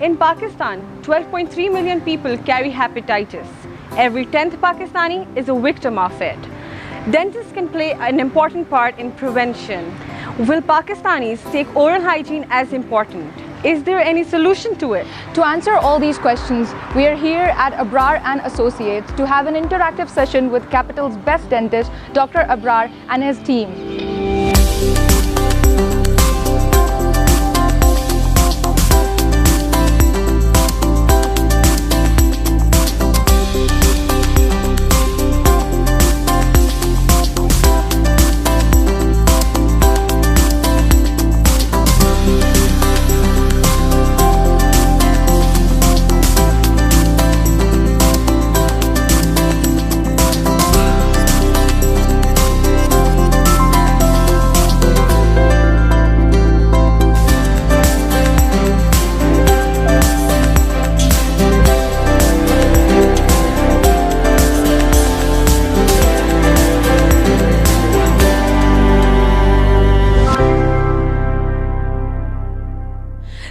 In Pakistan, 12.3 million people carry hepatitis. Every 10th Pakistani is a victim of it. Dentists can play an important part in prevention. Will Pakistanis take oral hygiene as important? Is there any solution to it? To answer all these questions, we are here at Abrar and Associates to have an interactive session with Capital's best dentist, Dr. Abrar, and his team.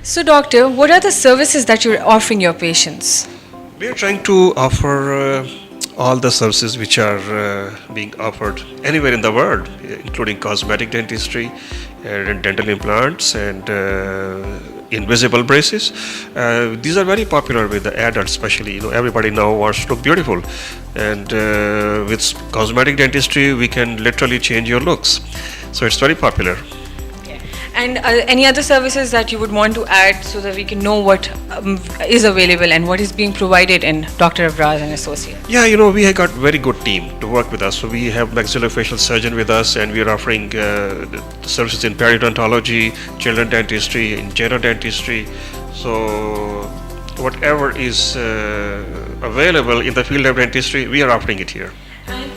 So doctor, what are the services that you're offering your patients? We are trying to offer all the services which are being offered anywhere in the world, including cosmetic dentistry, dental implants, and invisible braces. These are very popular with the adults, especially. Everybody now wants to look beautiful, and with cosmetic dentistry, we can literally change your looks. So it's very popular. And any other services that you would want to add so that we can know what is available and what is being provided in Dr. Abrar and Associates? Yeah, we have got very good team to work with us. So we have maxillofacial surgeon with us, and we are offering services in periodontology, children dentistry, in general dentistry. So whatever is available in the field of dentistry, we are offering it here.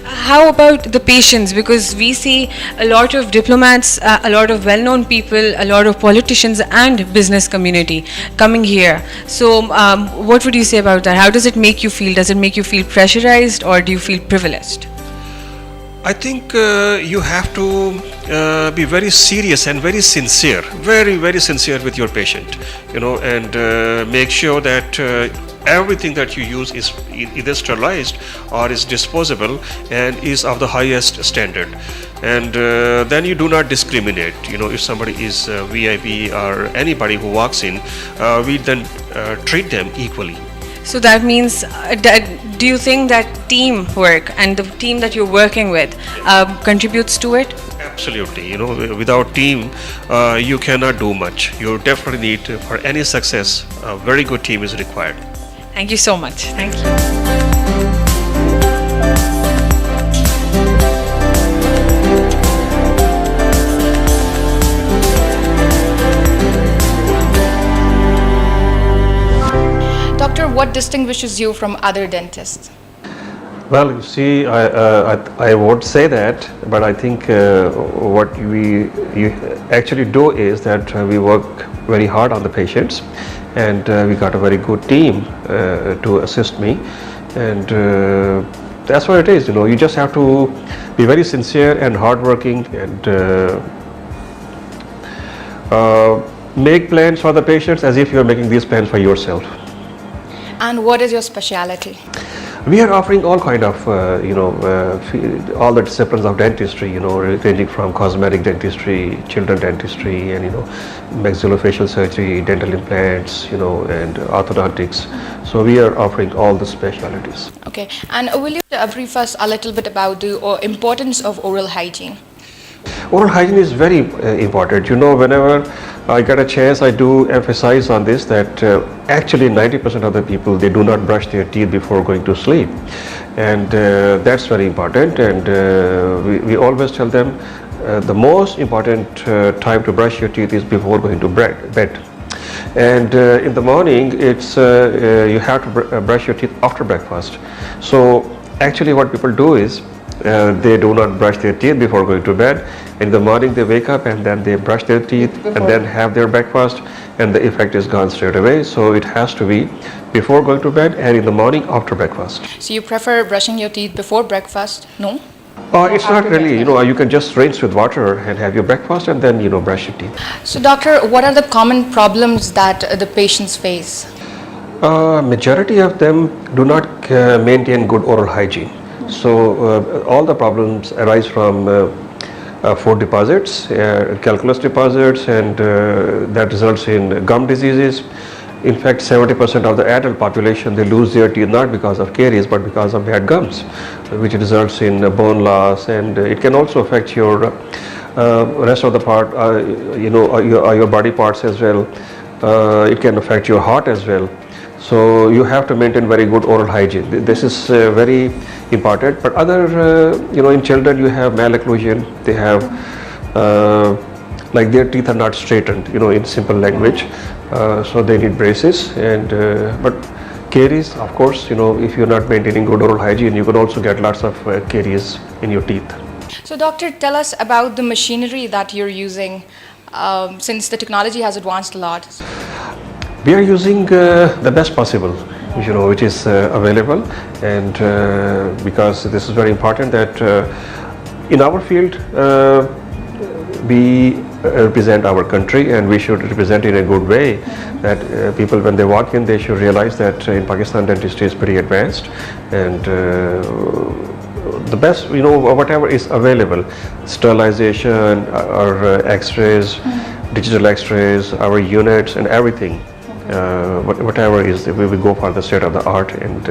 How about the patients? Because we see a lot of diplomats, a lot of well-known people, a lot of politicians and business community coming here. So what would you say about that? How does it make you feel? Does it make you feel pressurized, or do you feel privileged? I think you have to be very serious and very sincere, very, very sincere with your patient, and make sure that everything that you use is either sterilized or is disposable and is of the highest standard. And then you do not discriminate. If somebody is VIP or anybody who walks in, we then treat them equally. So that means, do you think that teamwork and the team that you're working with contributes to it? Absolutely. Without team, you cannot do much. You definitely need, for any success, a very good team is required. Thank you so much. Thank you. Doctor, what distinguishes you from other dentists? Well, you see, I won't say that, but I think what you actually do is that we work very hard on the patients, and we got a very good team to assist me, and that's what it is. You just have to be very sincere and hardworking, and make plans for the patients as if you are making these plans for yourself. And what is your specialty? We are offering all kind of, all the disciplines of dentistry, ranging from cosmetic dentistry, children dentistry, and, maxillofacial surgery, dental implants, and orthodontics. So we are offering all the specialties. Okay, and will you brief us a little bit about the importance of oral hygiene? Oral hygiene is very important. Whenever I get a chance, I do emphasize on this, that actually 90% of the people, they do not brush their teeth before going to sleep, and that's very important. And we always tell them the most important time to brush your teeth is before going to bed. And in the morning, it's you have to brush your teeth after breakfast. So actually what people do is they do not brush their teeth before going to bed. In the morning they wake up and then they brush their teeth and then have their breakfast, and the effect is gone straight away. So it has to be before going to bed and in the morning after breakfast. So you prefer brushing your teeth before breakfast? No? It's not really, you can just rinse with water and have your breakfast and then, brush your teeth. So doctor, what are the common problems that the patients face? Majority of them do not maintain good oral hygiene. So all the problems arise from food deposits, calculus deposits, and that results in gum diseases. In fact, 70% of the adult population, they lose their teeth not because of caries but because of bad gums, which results in bone loss, and it can also affect your rest of the part, your body parts as well. It can affect your heart as well. So you have to maintain very good oral hygiene. This is very important. But other, in children you have malocclusion. They have like their teeth are not straightened, in simple language. So they need braces. And but caries, of course, if you're not maintaining good oral hygiene, you can also get lots of caries in your teeth. So doctor, tell us about the machinery that you're using, since the technology has advanced a lot. We are using the best possible, which is available, and because this is very important that in our field we represent our country, and we should represent in a good way, that people when they walk in, they should realize that in Pakistan dentistry is pretty advanced, and the best, whatever is available, sterilization, our x-rays, digital x-rays, our units and everything. Whatever is, we will go for the state of the art and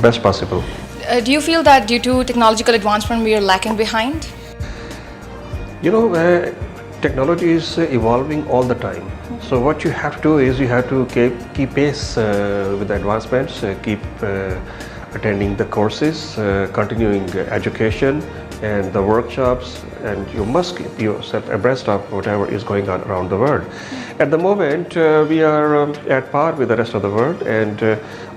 best possible. Do you feel that due to technological advancement we are lacking behind? Technology is evolving all the time. So what you have to do is you have to keep pace with the advancements, keep attending the courses, continuing education and the workshops, and you must keep yourself abreast of whatever is going on around the world. At the moment, we are at par with the rest of the world, and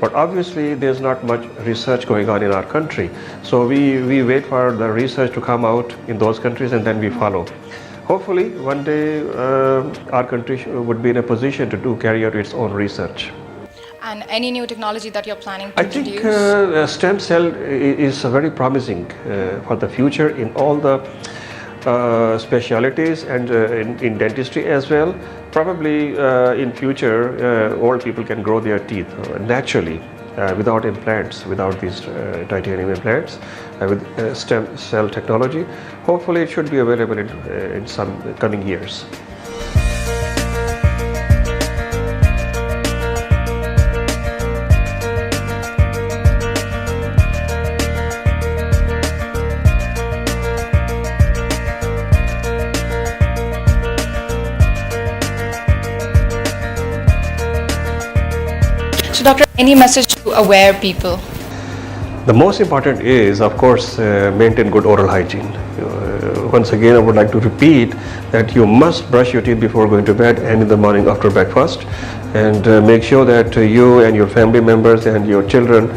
but obviously there's not much research going on in our country. So we wait for the research to come out in those countries, and then we follow. Hopefully, one day our country would be in a position to carry out its own research. And any new technology that you're planning to I introduce? think stem cell is very promising for the future in all the specialities and in dentistry as well. Probably in future, old people can grow their teeth naturally without implants, without these titanium implants, with stem cell technology. Hopefully, it should be available in some coming years. So doctor, any message to aware people? The most important is, of course, maintain good oral hygiene. Once again, I would like to repeat that you must brush your teeth before going to bed and in the morning after breakfast, and make sure that you and your family members and your children,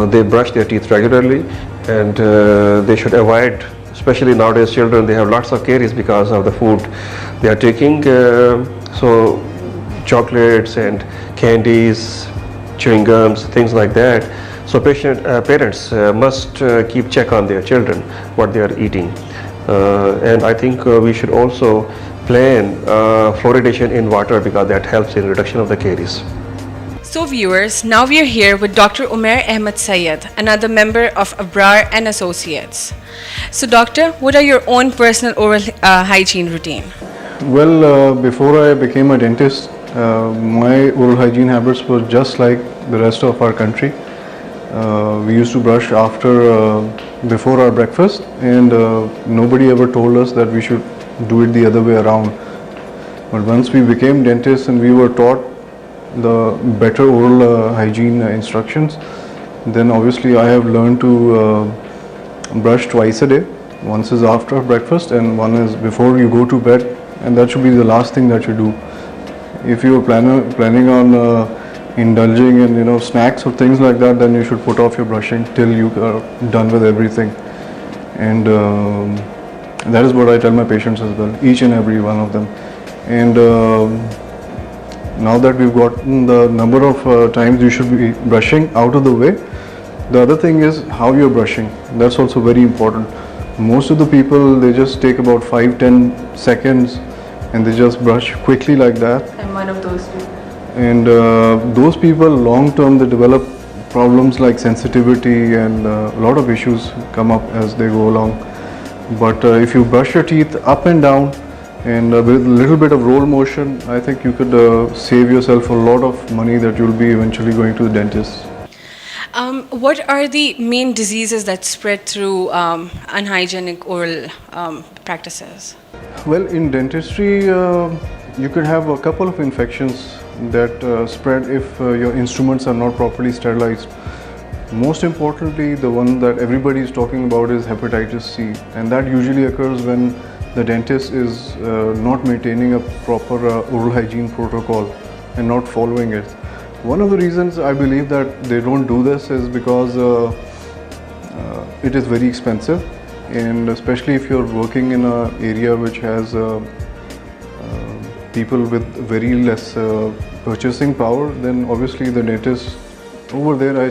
they brush their teeth regularly, and they should avoid, especially nowadays children, they have lots of caries because of the food they are taking. So chocolates and candies, chewing gums, things like that. So parents must keep check on their children, what they are eating. And I think we should also plan fluoridation in water, because that helps in reduction of the caries. So viewers, now we are here with Dr. Umair Ahmed Syed, another member of Abrar and Associates. So doctor, what are your own personal oral hygiene routine? Well, before I became a dentist, my oral hygiene habits were just like the rest of our country. We used to brush before our breakfast, and nobody ever told us that we should do it the other way around. But once we became dentists and we were taught the better oral hygiene instructions, then obviously I have learned to brush twice a day. Once is after breakfast and one is before you go to bed, and that should be the last thing that you do. If you are planning on indulging in snacks or things like that, then you should put off your brushing till you are done with everything. And that is what I tell my patients as well, each and every one of them. And now that we've gotten the number of times you should be brushing out of the way, The other thing is how you're brushing. That's also very important. Most of the people, they just take about 5-10 seconds and they just brush quickly like that. I'm one of those people. And those people long term, they develop problems like sensitivity, and a lot of issues come up as they go along. But if you brush your teeth up and down and with a little bit of roll motion, I think you could save yourself a lot of money that you'll be eventually going to the dentist. What are the main diseases that spread through unhygienic oral practices? Well, in dentistry, you could have a couple of infections that spread if your instruments are not properly sterilized. Most importantly, the one that everybody is talking about is hepatitis C, and that usually occurs when the dentist is not maintaining a proper oral hygiene protocol and not following it. One of the reasons I believe that they don't do this is because it is very expensive, and especially if you're working in an area which has people with very less purchasing power, then obviously the dentist over there,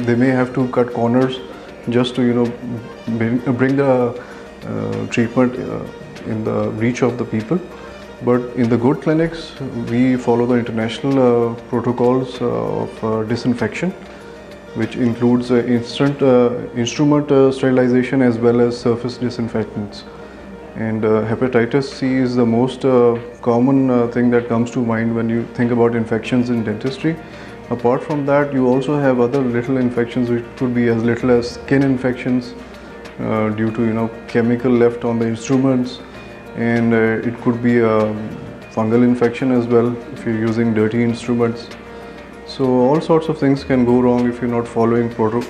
they may have to cut corners just to bring the treatment in the reach of the people. But in the good clinics, we follow the international protocols of disinfection, which includes instrument sterilization as well as surface disinfectants. And hepatitis C is the most common thing that comes to mind when you think about infections in dentistry. Apart from that, you also have other little infections which could be as little as skin infections due to chemical left on the instruments, and it could be a fungal infection as well if you're using dirty instruments. So all sorts of things can go wrong if you're not following proper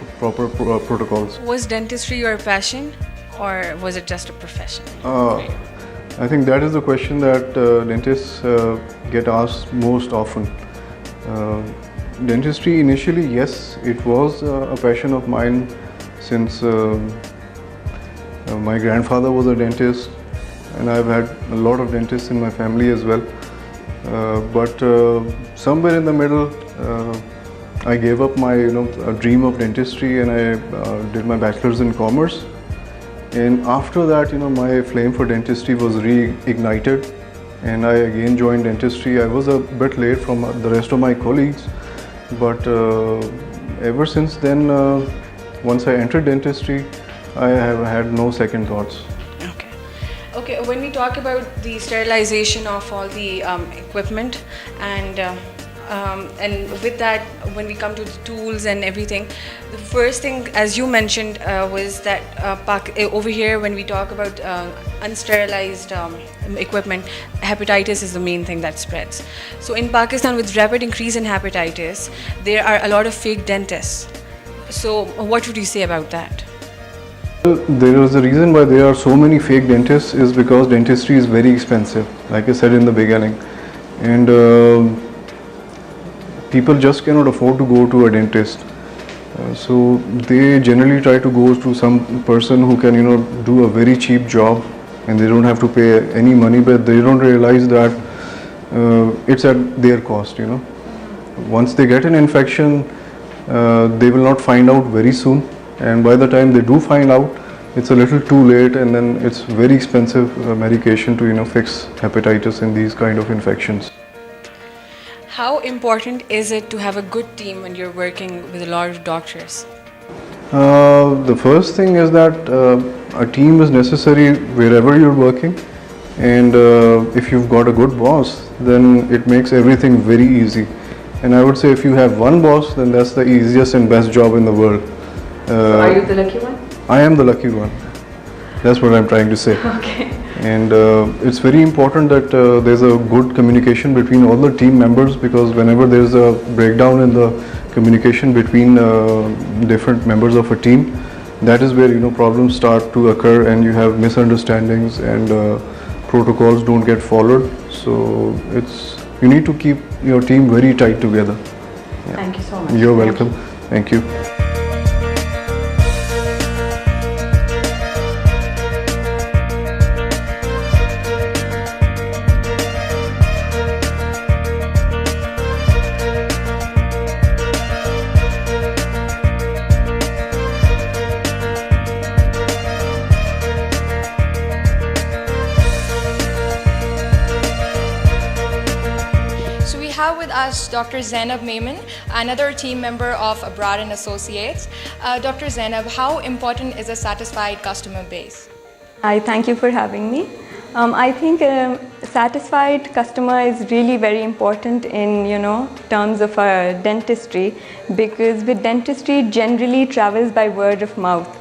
protocols. Was dentistry your passion, or was it just a profession? I think that is the question that dentists get asked most often. Dentistry initially, yes, it was a passion of mine since my grandfather was a dentist, and I've had a lot of dentists in my family as well. But somewhere in the middle, I gave up my dream of dentistry, and I did my bachelor's in commerce. And after that, my flame for dentistry was reignited, and I again joined dentistry. I was a bit late from the rest of my colleagues, but ever since then, once I entered dentistry, I have had no second thoughts. Okay, when we talk about the sterilization of all the equipment and with that, when we come to the tools and everything, the first thing, as you mentioned, was that over here when we talk about unsterilized equipment, hepatitis is the main thing that spreads. So in Pakistan, with rapid increase in hepatitis, there are a lot of fake dentists. So what would you say about that? There is a reason why there are so many fake dentists is because dentistry is very expensive, like I said in the beginning, and people just cannot afford to go to a dentist. So they generally try to go to some person who can do a very cheap job, and they don't have to pay any money, but they don't realize that it's at their cost. Once they get an infection, they will not find out very soon, and by the time they do find out, it's a little too late, and then it's very expensive medication to fix hepatitis and these kind of infections. How important is it to have a good team when you're working with a lot of doctors? The first thing is that a team is necessary wherever you're working, and if you've got a good boss, then it makes everything very easy. And I would say if you have one boss, then that's the easiest and best job in the world. So are you the lucky one? I am the lucky one. That's what I'm trying to say. Okay. And it's very important that there's a good communication between all the team members, because whenever there's a breakdown in the communication between different members of a team, that is where problems start to occur, and you have misunderstandings, and protocols don't get followed. So you need to keep your team very tight together. Yeah. Thank you so much. You're welcome. Thank you. us Dr. Zainab Maiman, another team member of Abrar and Associates. Dr. Zainab, how important is a satisfied customer base? I thank you for having me. I think satisfied customer is really very important in terms of dentistry, because with dentistry it generally travels by word of mouth.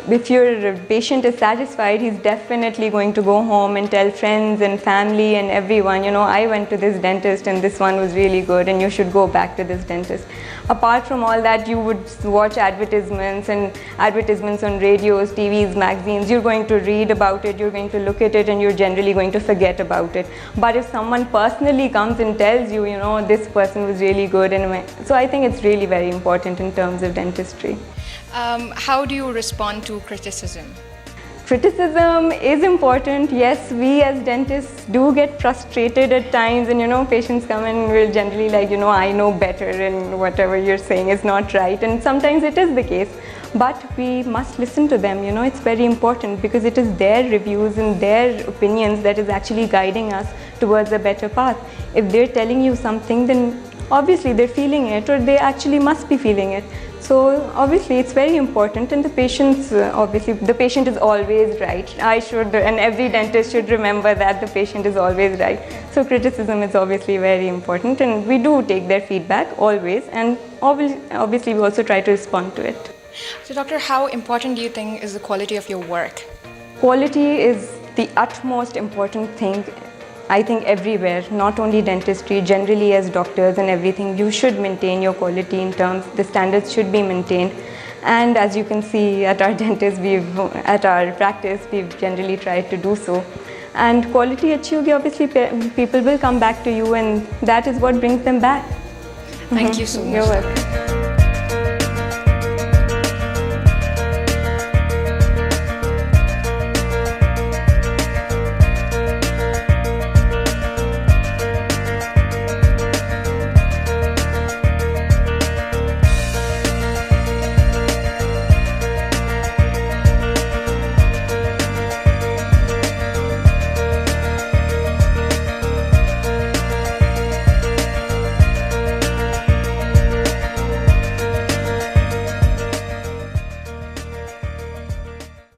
If your patient is satisfied, he's definitely going to go home and tell friends and family and everyone, I went to this dentist and this one was really good and you should go back to this dentist. Apart from all that, you would watch advertisements on radios, TVs, magazines. You're going to read about it, you're going to look at it, and you're generally going to forget about it. But if someone personally comes and tells you, this person was really good, so I think it's really very important in terms of dentistry. How do you respond to criticism? Criticism is important. Yes, we as dentists do get frustrated at times, and patients come and will generally I know better and whatever you're saying is not right, and sometimes it is the case. But we must listen to them, it's very important, because it is their reviews and their opinions that is actually guiding us towards a better path. If they're telling you something, then obviously they're feeling it, or they actually must be feeling it. So obviously it's very important, and the patient is always right. And every dentist should remember that the patient is always right. So criticism is obviously very important, and we do take their feedback always, and obviously we also try to respond to it. So doctor, how important do you think is the quality of your work? Quality is the utmost important thing, I think, everywhere, not only dentistry, generally as doctors and everything. You should maintain your quality in terms, the standards should be maintained. And as you can see at our dentist, at our practice, we've generally tried to do so. And quality achhi hogi, obviously people will come back to you, and that is what brings them back. Thank you so much. You're welcome.